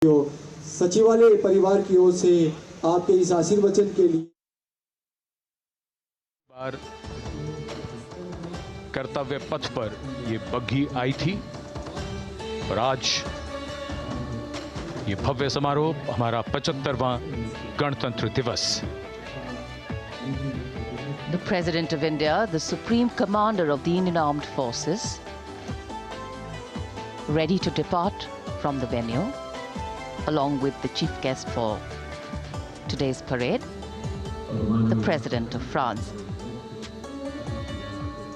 सचिवालय परिवार की ओर से आपके इस आशीर्वचन के लिए बार कर्तव्य पथ पर ये बग्घी आई थी और आज ये भव्य समारोह हमारा 75वां गणतंत्र दिवस। The President of India, the Supreme Commander of the Indian Armed Forces, ready to depart from the venue, along with the chief guest for today's parade, the President of France.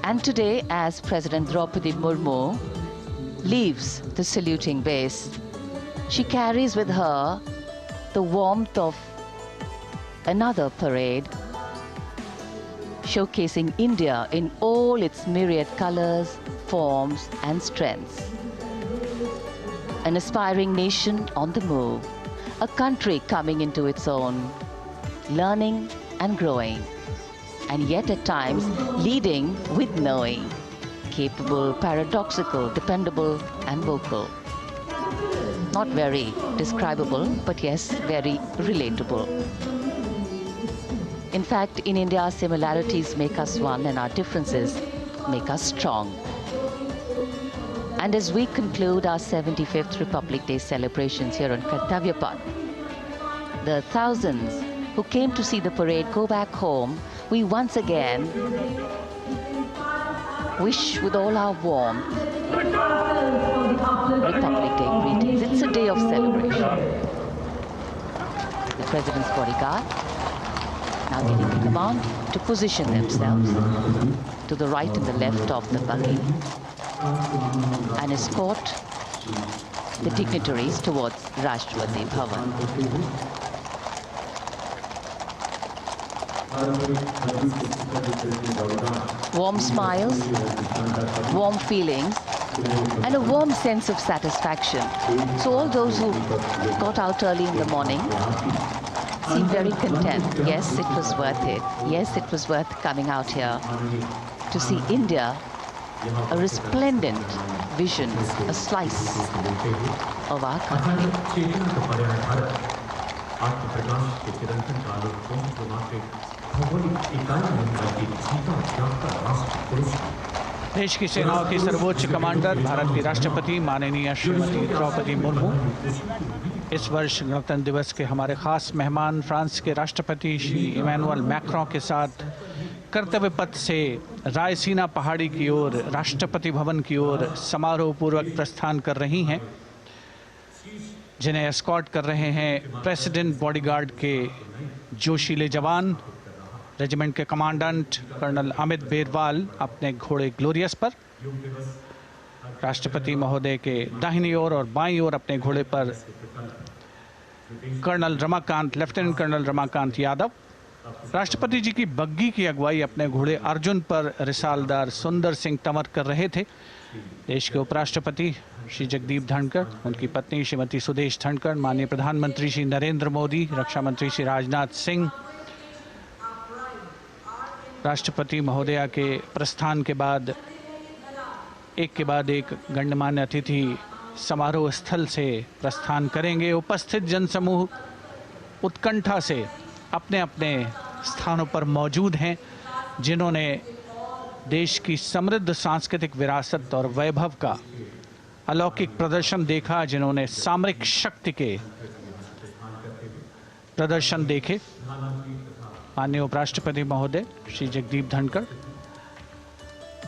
And today, as President Draupadi Murmu leaves the saluting base, she carries with her the warmth of another parade, showcasing India in all its myriad colors, forms, and strengths. An aspiring nation on the move, a country coming into its own, learning and growing, and yet at times leading with knowing, capable, paradoxical, dependable, and vocal. Not very describable, but yes, very relatable. In fact, in India, similarities make us one and our differences make us strong. And as we conclude our 75th Republic Day celebrations here on Kartavya Path, the thousands who came to see the parade go back home, we once again wish with all our warmth Republic Day greetings. It's a day of celebration. The President's bodyguard now getting the command to position themselves to the right and the left of the buggy and escort the dignitaries towards Rashtrapati Bhavan. Warm smiles, warm feelings, and a warm sense of satisfaction. So all those who got out early in the morning seem very content. Yes, it was worth it. Yes, it was worth coming out here to see India, a resplendent vision, a slice of our country. देश की सेनाओं की सर्वोच्च commander Bharat की राष्ट्रपति माननीय श्रीमती द्रौपदी मुर्मू इस वर्ष गणतंत्र दिवस के हमारे खास मेहमान फ्रांस के राष्ट्रपति श्री इमैनुअल मैक्रों के साथ कर्तव्य पथ से रायसीना पहाड़ी की ओर राष्ट्रपति भवन की ओर समारोह पूर्वक प्रस्थान कर रही हैं, जिन्हें एस्कॉर्ट कर रहे हैं प्रेसिडेंट बॉडीगार्ड के जोशीले जवान, रेजिमेंट के कमांडेंट कर्नल अमित बेरवाल अपने घोड़े ग्लोरियस पर, राष्ट्रपति महोदय के दाहिनी ओर और बाईं ओर अपने घोड़े पर colonel Ramakant, lieutenant colonel Ramakant Yadav, राष्ट्रपति जी की बग्घी की अगुवाई अपने घोड़े अर्जुन पर रिसालदार सुंदर सिंह तंवर कर रहे थे। देश के उपराष्ट्रपति श्री जगदीप धनखड़, उनकी पत्नी श्रीमती सुदेश धनखड़, माननीय प्रधानमंत्री श्री नरेंद्र मोदी, रक्षा मंत्री श्री राजनाथ सिंह, राष्ट्रपति महोदया के प्रस्थान के बाद एक के बाद एक गणमान्य अतिथि समारोह स्थल से प्रस्थान करेंगे। उपस्थित जनसमूह उत्कंठा से अपने अपने स्थानों पर मौजूद हैं, जिन्होंने देश की समृद्ध सांस्कृतिक विरासत और वैभव का अलौकिक प्रदर्शन देखा, जिन्होंने सामरिक शक्ति के प्रदर्शन देखे। माननीय उपराष्ट्रपति महोदय श्री जगदीप धनखड़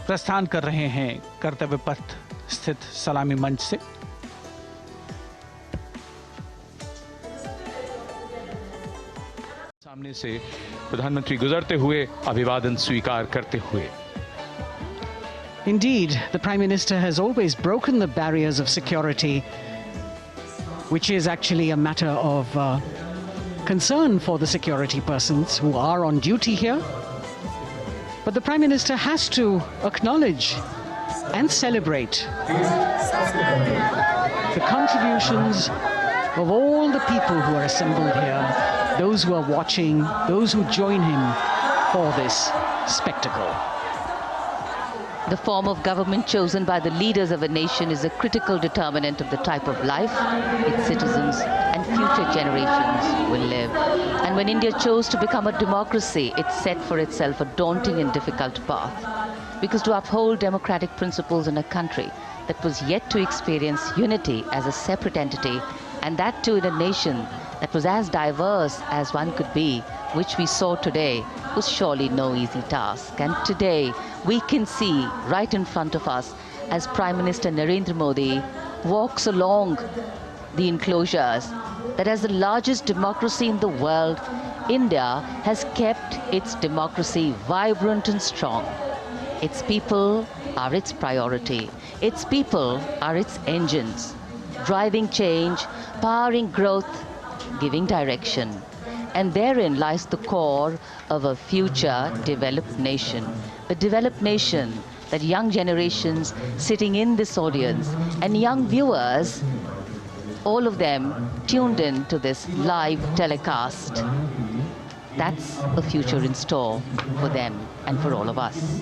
प्रस्थान कर रहे हैं कर्तव्य पथ स्थित सलामी मंच से। सामने से प्रधानमंत्री गुजरते हुए अभिवादन स्वीकार करते हुए। Indeed, the Prime Minister has always broken the barriers of security, which is actually a matter of concern for the security persons who are on duty here. But the Prime Minister has to acknowledge and celebrate the contributions of all the people who are assembled here, those who are watching, those who join him for this spectacle. The form of government chosen by the leaders of a nation is a critical determinant of the type of life its citizens and future generations will live. And when India chose to become a democracy, it set for itself a daunting and difficult path. Because to uphold democratic principles in a country that was yet to experience unity as a separate entity, and that too in a nation that was as diverse as one could be, which we saw today, was surely no easy task. And today we can see right in front of us as Prime Minister Narendra Modi walks along the enclosures that as the largest democracy in the world, India has kept its democracy vibrant and strong. Its people are its priority. Its people are its engines, driving change, powering growth, giving direction. And therein lies the core of a future developed nation. A developed nation that young generations sitting in this audience and young viewers, all of them tuned in to this live telecast. That's a future in store for them and for all of us.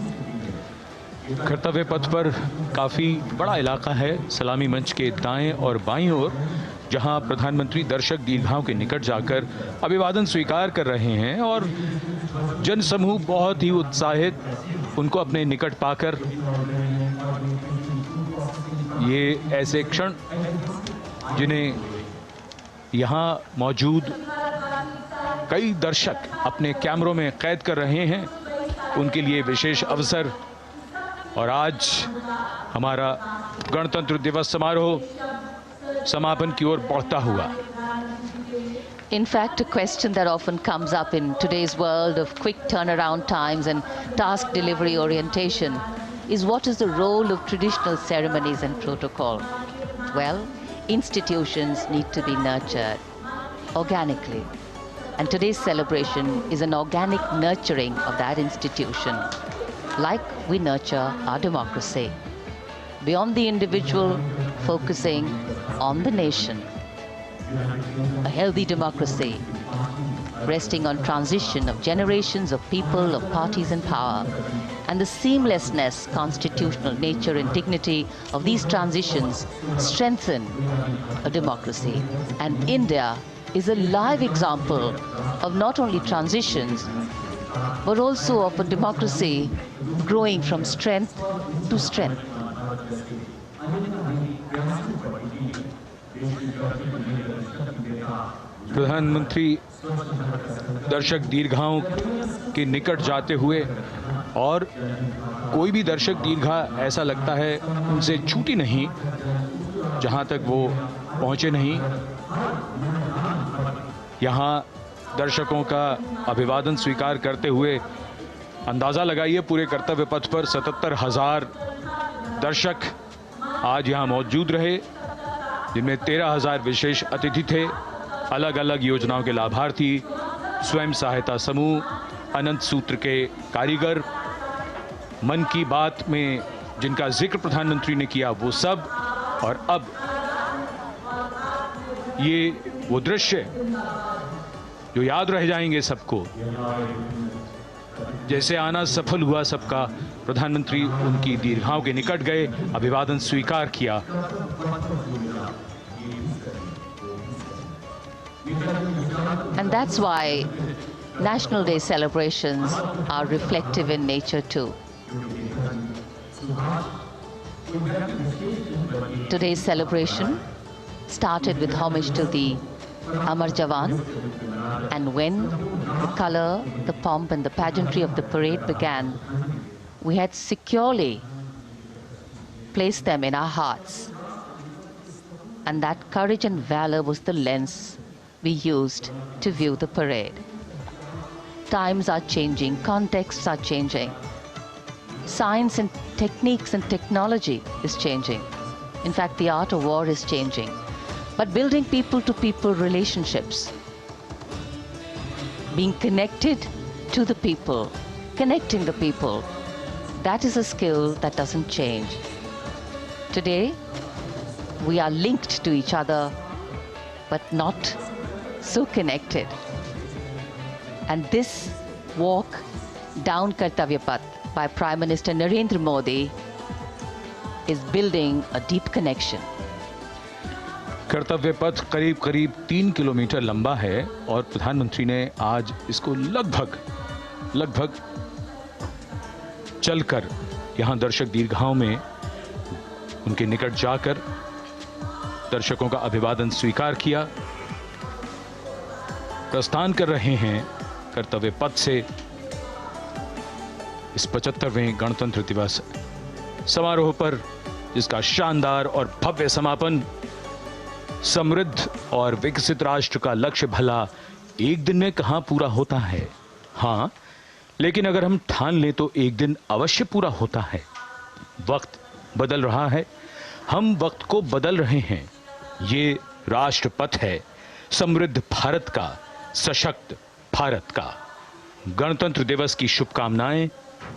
कर्तव्य पथ पर काफ़ी बड़ा इलाका है, सलामी मंच के दाएं और बाईं ओर, जहां प्रधानमंत्री दर्शक दीर्घाओं के निकट जाकर अभिवादन स्वीकार कर रहे हैं और जनसमूह बहुत ही उत्साहित उनको अपने निकट पाकर ये ऐसे क्षण जिन्हें यहां मौजूद कई दर्शक अपने कैमरों में कैद कर रहे हैं, उनके लिए विशेष अवसर। और आज हमारा गणतंत्र दिवस समारोह समापन की ओर बढ़ता हुआ। In fact, a question that often comes up in today's world of quick turnaround times and task delivery orientation is what is the role of traditional ceremonies and protocol? Well, institutions need to be nurtured organically. And today's celebration is an organic nurturing of that institution, like we nurture our democracy. Beyond the individual, focusing on the nation. A healthy democracy, resting on transition of generations of people, of parties in power, and the seamlessness, constitutional nature and dignity of these transitions strengthen a democracy. And India is a live example of not only transitions, but also of a democracy growing from strength to strength. प्रधानमंत्री दर्शक दीर्घाओं के निकट जाते हुए, और कोई भी दर्शक दीर्घा ऐसा लगता है उनसे छूटी नहीं जहां तक वो पहुंचे नहीं। यहां दर्शकों का अभिवादन स्वीकार करते हुए अंदाज़ा लगाइए, पूरे कर्तव्य पथ पर 77,000 दर्शक आज यहां मौजूद रहे, जिनमें 13,000 विशेष अतिथि थे, अलग अलग योजनाओं के लाभार्थी, स्वयं सहायता समूह, अनंत सूत्र के कारीगर, मन की बात में जिनका जिक्र प्रधानमंत्री ने किया वो सब। और अब ये वो दृश्य जो याद रह जाएंगे सबको, जैसे आना सफल हुआ सबका, प्रधानमंत्री उनकी दीर्घाओं के निकट गए, अभिवादन स्वीकार किया। And that's why National Day celebrations are reflective in nature too. Today's celebration started with homage to the Amar Jawan, and when the color, the pomp and the pageantry of the parade began, we had securely placed them in our hearts. And that courage and valor was the lens we used to view the parade. Times are changing, contexts are changing. Science and techniques and technology is changing. In fact, the art of war is changing. But building people-to-people relationships, being connected to the people, connecting the people, that is a skill that doesn't change. Today, we are linked to each other, but not so connected. And this walk down Kartavya Path by Prime Minister Narendra Modi is building a deep connection. कर्तव्य पथ करीब करीब 3 kilometre लंबा है और प्रधानमंत्री ने आज इसको लगभग चलकर यहां दर्शक दीर्घाओं में उनके निकट जाकर दर्शकों का अभिवादन स्वीकार किया। प्रस्थान कर रहे हैं कर्तव्य पथ से इस 75वें गणतंत्र दिवस समारोह पर, जिसका शानदार और भव्य समापन समृद्ध और विकसित राष्ट्र का लक्ष्य भला एक दिन में कहां पूरा होता है। हां, लेकिन अगर हम ठान लें तो एक दिन अवश्य पूरा होता है। वक्त बदल रहा है, हम वक्त को बदल रहे हैं। ये राष्ट्रपथ है समृद्ध भारत का, सशक्त भारत का। गणतंत्र दिवस की शुभकामनाएं।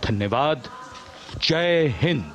धन्यवाद। जय हिंद।